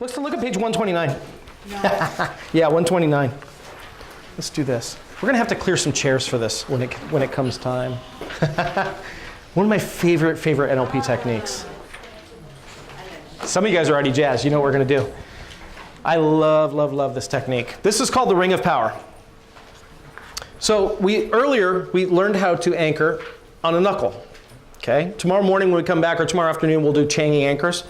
Let's look at page 129. No. Yeah, 129. Let's do this. We're going to have to clear some chairs for this when it comes time. One of my favorite NLP techniques. Some of you guys are already jazzed. You know what we're going to do. I love this technique. This is called the ring of power. So earlier we learned how to anchor on a knuckle. Okay? Tomorrow morning when we come back, or tomorrow afternoon, we'll do chaining anchors.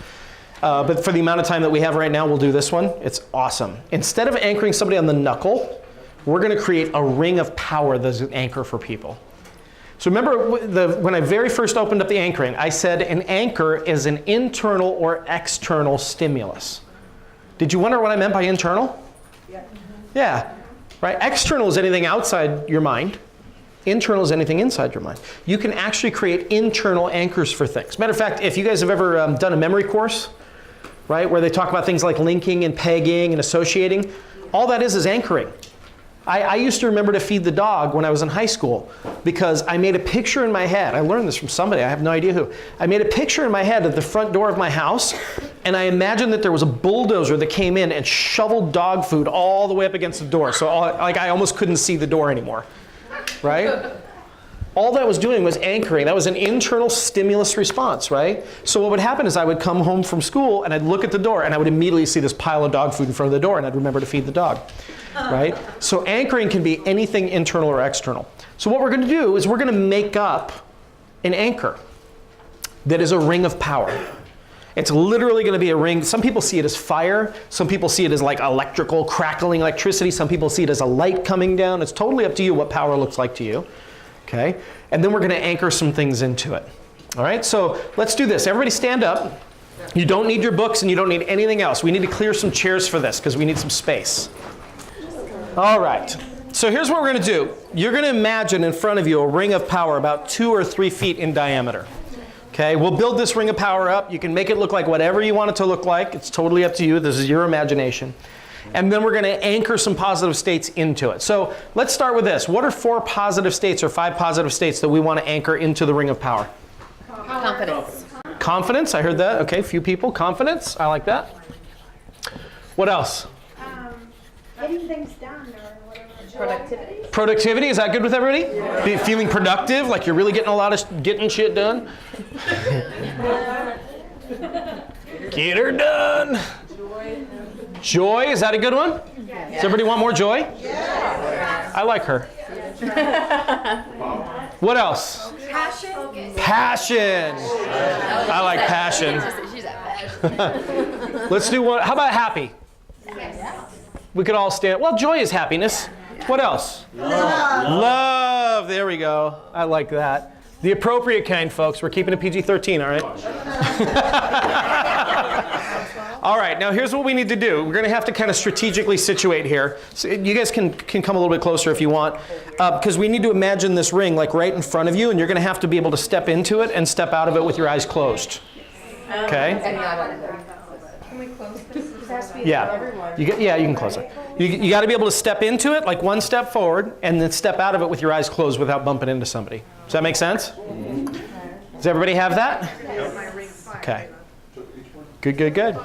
But for the amount of time that we have right now, we'll do this one. It's awesome. Instead of anchoring somebody on the knuckle, we're going to create a ring of power that's an anchor for people. So remember when I very first opened up the anchoring, I said an anchor is an internal or external stimulus. Did you wonder what I meant by internal? Yeah. Yeah. Right? External is anything outside your mind. Internal is anything inside your mind. You can actually create internal anchors for things. Matter of fact, if you guys have ever done a memory course, right, where they talk about things like linking and pegging and associating, all that is anchoring. I used to remember to feed the dog when I was in high school because I made a picture in my head. I learned this from somebody, I have no idea who. I made a picture in my head at the front door of my house, and I imagined that there was a bulldozer that came in and shoveled dog food all the way up against the door. So I almost couldn't see the door anymore, right? All that was doing was anchoring. That was an internal stimulus response, right? So what would happen is I would come home from school and I'd look at the door and I would immediately see this pile of dog food in front of the door and I'd remember to feed the dog, right? So anchoring can be anything internal or external. So what we're going to do is we're going to make up an anchor that is a ring of power. It's literally going to be a ring. Some people see it as fire. Some people see it as like electrical, crackling electricity. Some people see it as a light coming down. It's totally up to you what power looks like to you. Okay? And then we're going to anchor some things into it. All right? So let's do this. Everybody stand up. You don't need your books and you don't need anything else. We need to clear some chairs for this because we need some space. All right. So here's what we're going to do. You're going to imagine in front of you a ring of power about 2 or 3 feet in diameter. Okay? We'll build this ring of power up. You can make it look like whatever you want it to look like. It's totally up to you. This is your imagination. And then we're going to anchor some positive states into it. So let's start with this. What are 4 positive states or 5 positive states that we want to anchor into the ring of power? Confidence. Confidence, I heard that. Okay, few people. Confidence, I like that. What else? Getting things done or whatever. Productivity. Productivity, is that good with everybody? Yeah. Feeling productive, like you're really getting shit done? Get her done. Joy, is that a good one? Yes. Does everybody want more joy? Yes. I like her. What else? Passion. Passion. I like passion. Let's do one. How about happy? Yes. We could all stand. Well, joy is happiness. What else? Love. Love. There we go. I like that. The appropriate kind, folks. We're keeping it PG-13, all right? All right, now here's what we need to do. We're going to have to kind of strategically situate here. So you guys can come a little bit closer if you want, because we need to imagine this ring like right in front of you, and you're going to have to be able to step into it and step out of it with your eyes closed. Okay? Can we close this? It has to be Yeah. everyone. You can close it. You got to be able to step into it, like one step forward, and then step out of it with your eyes closed without bumping into somebody. Does that make sense? Does everybody have that? Okay. Good.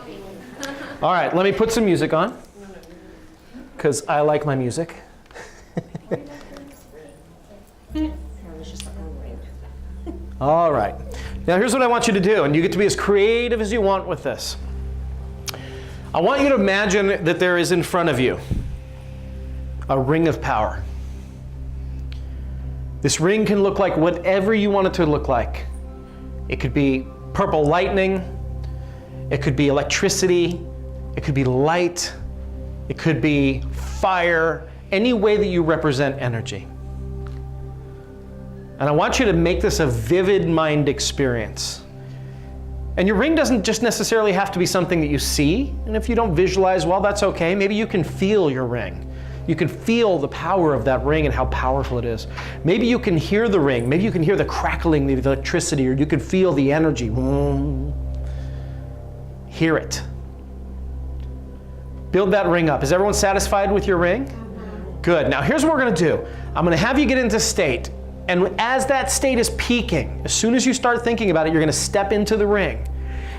All right, let me put some music on, because I like my music. All right. Now here's what I want you to do, and you get to be as creative as you want with this. I want you to imagine that there is in front of you a ring of power. This ring can look like whatever you want it to look like. It could be purple lightning. It could be electricity. It could be light. It could be fire. Any way that you represent energy. And I want you to make this a vivid mind experience. And your ring doesn't just necessarily have to be something that you see. And if you don't visualize, well, that's okay. Maybe you can feel your ring. You can feel the power of that ring and how powerful it is. Maybe you can hear the ring. Maybe you can hear the crackling, the electricity, or you can feel the energy. Hear it. Build that ring up. Is everyone satisfied with your ring? Good. Now here's what we're going to do. I'm going to have you get into state. And as that state is peaking, as soon as you start thinking about it, you're going to step into the ring.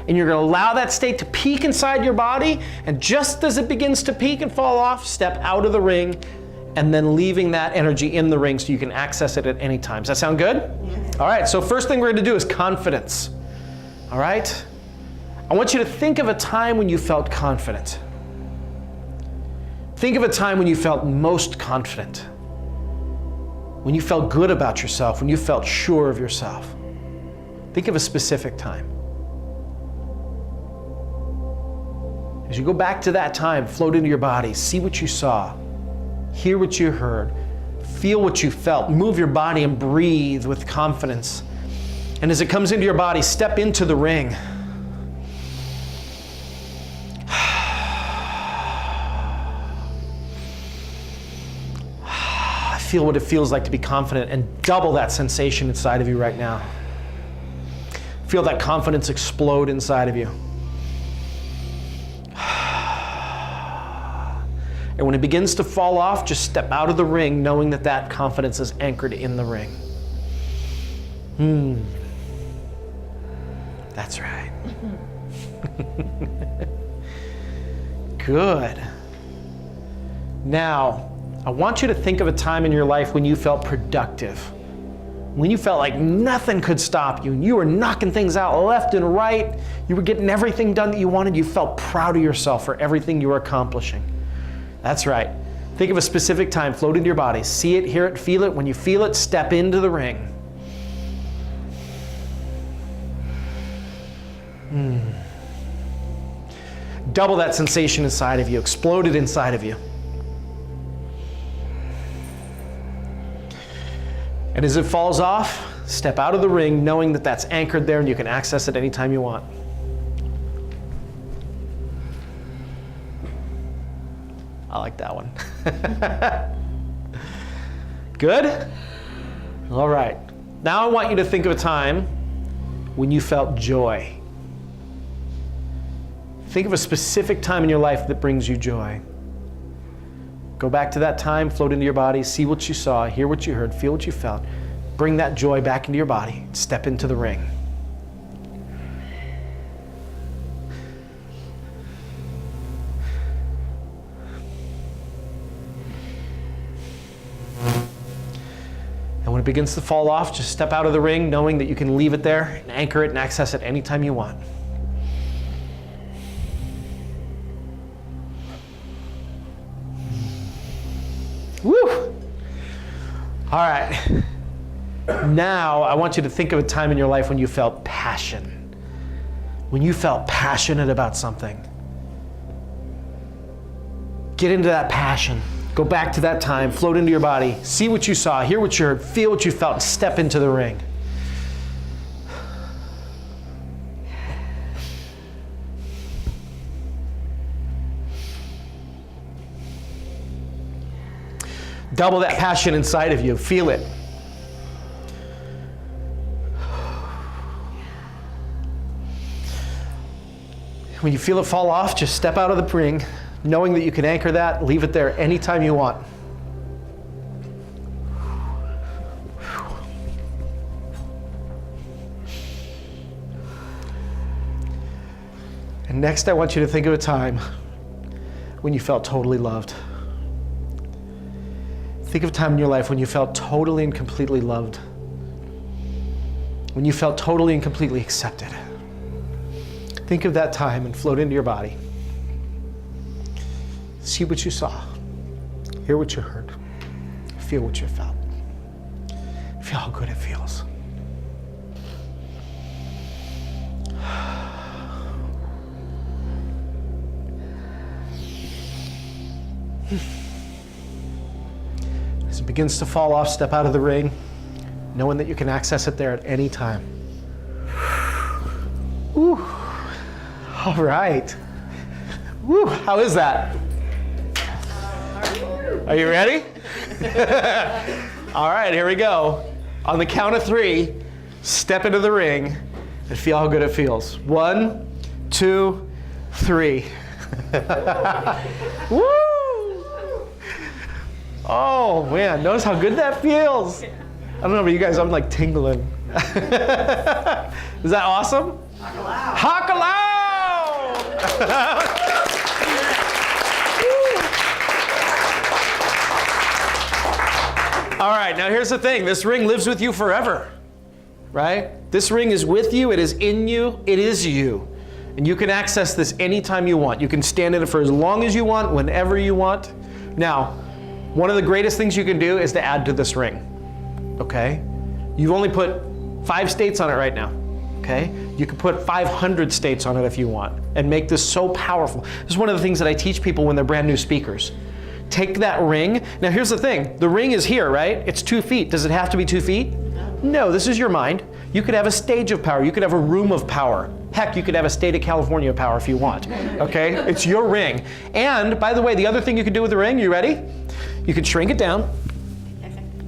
And you're going to allow that state to peak inside your body. And just as it begins to peak and fall off, step out of the ring and then leaving that energy in the ring so you can access it at any time. Does that sound good? Yes. All right, so first thing we're going to do is confidence. All right? I want you to think of a time when you felt confident. Think of a time when you felt most confident. When you felt good about yourself, when you felt sure of yourself. Think of a specific time. As you go back to that time, float into your body, see what you saw, hear what you heard, feel what you felt, move your body and breathe with confidence. And as it comes into your body, step into the ring. Feel what it feels like to be confident and double that sensation inside of you right now. Feel that confidence explode inside of you. And when it begins to fall off, just step out of the ring knowing that that confidence is anchored in the ring. That's right. Good. Now, I want you to think of a time in your life when you felt productive. When you felt like nothing could stop you and you were knocking things out left and right. You were getting everything done that you wanted. You felt proud of yourself for everything you were accomplishing. That's right. Think of a specific time, float into your body. See it, hear it, feel it. When you feel it, step into the ring. Double that sensation inside of you. Explode it inside of you. And as it falls off, step out of the ring knowing that that's anchored there and you can access it anytime you want. I like that one. Good? All right. Now I want you to think of a time when you felt joy. Think of a specific time in your life that brings you joy. Go back to that time, float into your body, see what you saw, hear what you heard, feel what you felt. Bring that joy back into your body. Step into the ring. And when it begins to fall off, just step out of the ring knowing that you can leave it there and anchor it and access it anytime you want. Woo! All right. Now, I want you to think of a time in your life when you felt passion. When you felt passionate about something. Get into that passion. Go back to that time, float into your body, see what you saw, hear what you heard, feel what you felt, and step into the ring. Double that passion inside of you. Feel it. When you feel it fall off, just step out of the ring, knowing that you can anchor that, leave it there anytime you want. And next, I want you to think of a time when you felt totally loved. Think of a time in your life when you felt totally and completely loved. When you felt totally and completely accepted. Think of that time and float into your body. See what you saw. Hear what you heard. Feel what you felt. Feel how good it feels. As it begins to fall off, step out of the ring, knowing that you can access it there at any time. Woo. All right. Woo. How is that? Are you ready? All right, here we go. On the count of 3, step into the ring and feel how good it feels. 1, 2, 3. Woo! Oh man, notice how good that feels. I don't know about you guys, I'm like tingling. Is that awesome? All right, now here's the thing. This ring lives with you forever, right? This ring is with you. It is in you. It is you. And you can access this anytime you want. You can stand in it for as long as you want, whenever you want. Now, one of the greatest things you can do is to add to this ring, okay? You've only put 5 states on it right now, okay? You can put 500 states on it if you want and make this so powerful. This is one of the things that I teach people when they're brand new speakers. Take that ring. Now here's the thing. The ring is here, right? It's 2 feet. Does it have to be 2 feet? No, this is your mind. You could have a stage of power. You could have a room of power. Heck, you could have a state of California power if you want, okay? It's your ring. And by the way, the other thing you can do with the ring, you ready? You can shrink it down.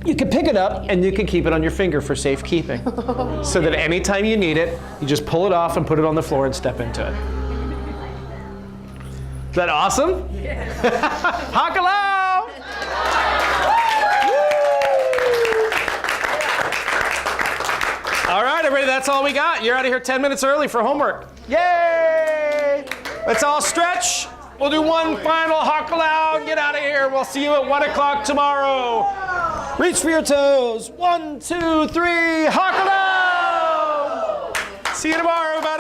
You can pick it up and you can keep it on your finger for safekeeping. So that anytime you need it, you just pull it off and put it on the floor and step into it. Is that awesome? Yeah. Hakalo! All right, everybody, that's all we got. You're out of here 10 minutes early for homework. Yay! Let's all stretch. We'll do one final hakalo and get out of here. We'll see you at 1 o'clock tomorrow. Reach for your toes. 1, 2, 3, hakalo! See you tomorrow, everybody.